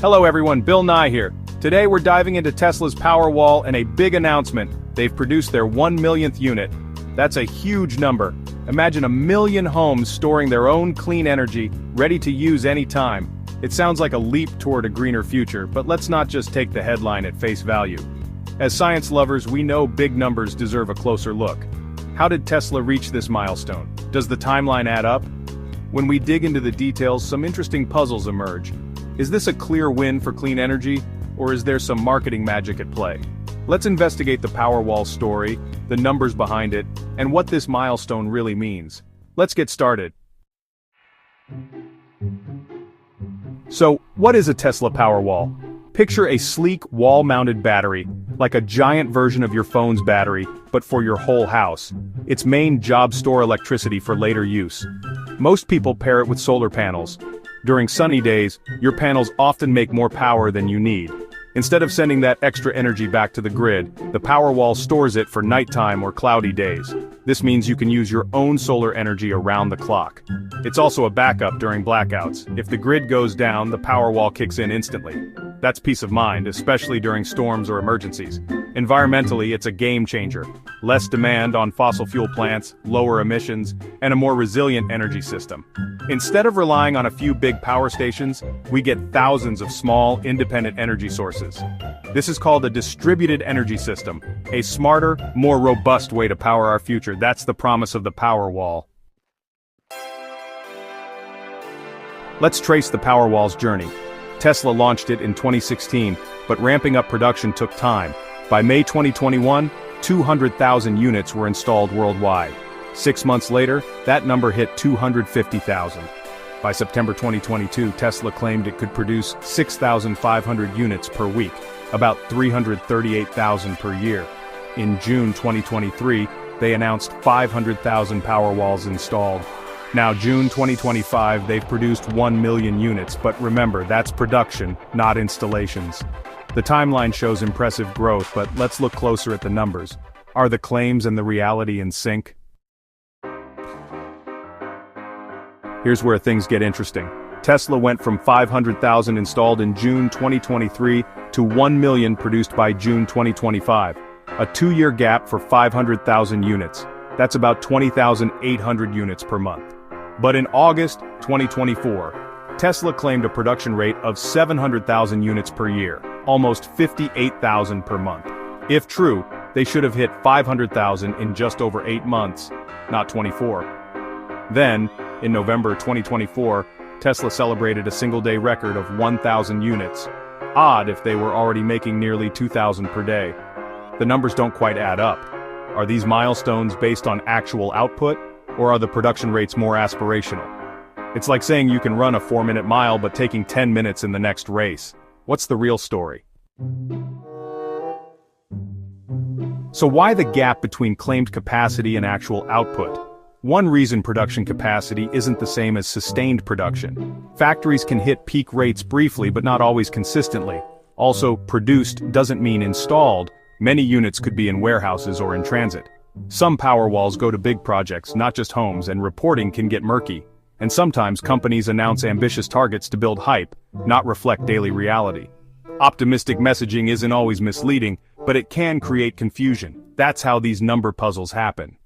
Hello everyone, Bill Nye here. Today we're diving into Tesla's Powerwall and a big announcement. They've produced their 1 millionth unit. That's a huge number. Imagine 1 million homes storing their own clean energy, ready to use anytime. It sounds like a leap toward a greener future, but let's not just take the headline at face value. As science lovers, we know big numbers deserve a closer look. How did Tesla reach this milestone? Does the timeline add up? When we dig into the details, some interesting puzzles emerge. Is this a clear win for clean energy, or is there some marketing magic at play? Let's investigate the Powerwall story, the numbers behind it, and what this milestone really means. Let's get started. So, what is a Tesla Powerwall? Picture a sleek wall-mounted battery, like a giant version of your phone's battery, but for your whole house. Its main job: store electricity for later use. Most people pair it with solar panels. During sunny days, your panels often make more power than you need. Instead of sending that extra energy back to the grid, the Powerwall stores it for nighttime or cloudy days. This means you can use your own solar energy around the clock. It's also a backup during blackouts. If the grid goes down, the Powerwall kicks in instantly. That's peace of mind, especially during storms or emergencies. Environmentally, it's a game changer. Less demand on fossil fuel plants, lower emissions, and a more resilient energy system. Instead of relying on a few big power stations, we get thousands of small, independent energy sources. This is called a distributed energy system, a smarter, more robust way to power our future. That's the promise of the Powerwall. Let's trace the Powerwall's journey. Tesla launched it in 2016, but ramping up production took time. By May 2021, 200,000 units were installed worldwide. 6 months later, that number hit 250,000. By September 2022, Tesla claimed it could produce 6,500 units per week, about 338,000 per year. In June 2023, they announced 500,000 Powerwalls installed. Now, June 2025, they've produced 1 million units, but remember, that's production, not installations. The timeline shows impressive growth, but let's look closer at the numbers. Are the claims and the reality in sync? Here's where things get interesting. Tesla went from 500,000 installed in June 2023 to 1 million produced by June 2025. A 2-year gap for 500,000 units. That's about 20,800 units per month. But in August 2024, Tesla claimed a production rate of 700,000 units per year, almost 58,000 per month. If true, they should have hit 500,000 in just over 8 months, not 24. Then, in November 2024, Tesla celebrated a single-day record of 1,000 units. Odd if they were already making nearly 2,000 per day. The numbers don't quite add up. Are these milestones based on actual output, or are the production rates more aspirational? It's like saying you can run a 4-minute mile but taking 10 minutes in the next race. What's the real story? So why the gap between claimed capacity and actual output? One reason production capacity isn't the same as sustained production. Factories can hit peak rates briefly but not always consistently. Also, produced doesn't mean installed. Many units could be in warehouses or in transit. Some Powerwalls go to big projects, not just homes, and reporting can get murky. And sometimes companies announce ambitious targets to build hype, not reflect daily reality. Optimistic messaging isn't always misleading, but it can create confusion. That's how these number puzzles happen.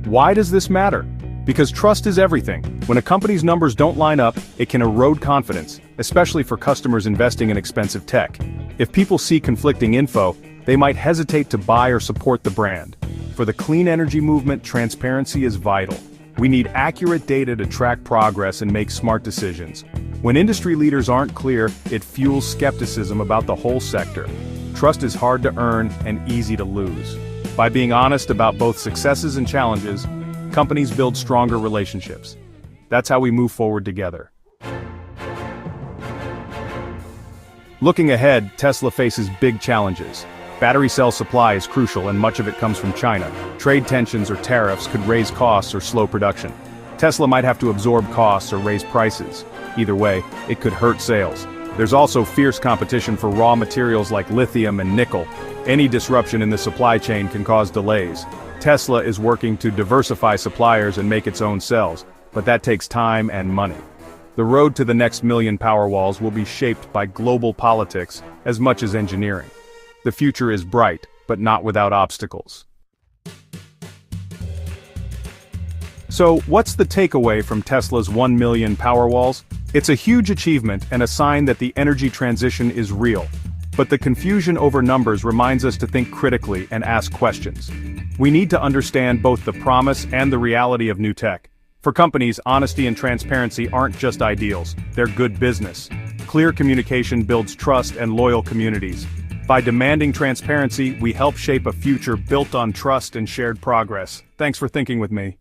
Why does this matter? Because trust is everything. When a company's numbers don't line up, it can erode confidence, especially for customers investing in expensive tech. If people see conflicting info, they might hesitate to buy or support the brand. For the clean energy movement, transparency is vital. We need accurate data to track progress and make smart decisions. When industry leaders aren't clear, it fuels skepticism about the whole sector. Trust is hard to earn and easy to lose. By being honest about both successes and challenges, companies build stronger relationships. That's how we move forward together. Looking ahead, Tesla faces big challenges. Battery cell supply is crucial and much of it comes from China. Trade tensions or tariffs could raise costs or slow production. Tesla might have to absorb costs or raise prices. Either way, it could hurt sales. There's also fierce competition for raw materials like lithium and nickel. Any disruption in the supply chain can cause delays. Tesla is working to diversify suppliers and make its own cells, but that takes time and money. The road to the next million Powerwalls will be shaped by global politics as much as engineering. The future is bright, but not without obstacles. So, what's the takeaway from Tesla's 1 million Powerwalls? It's a huge achievement and a sign that the energy transition is real. But the confusion over numbers reminds us to think critically and ask questions. We need to understand both the promise and the reality of new tech. For companies, honesty and transparency aren't just ideals, they're good business. Clear communication builds trust and loyal communities. By demanding transparency, we help shape a future built on trust and shared progress. Thanks for thinking with me.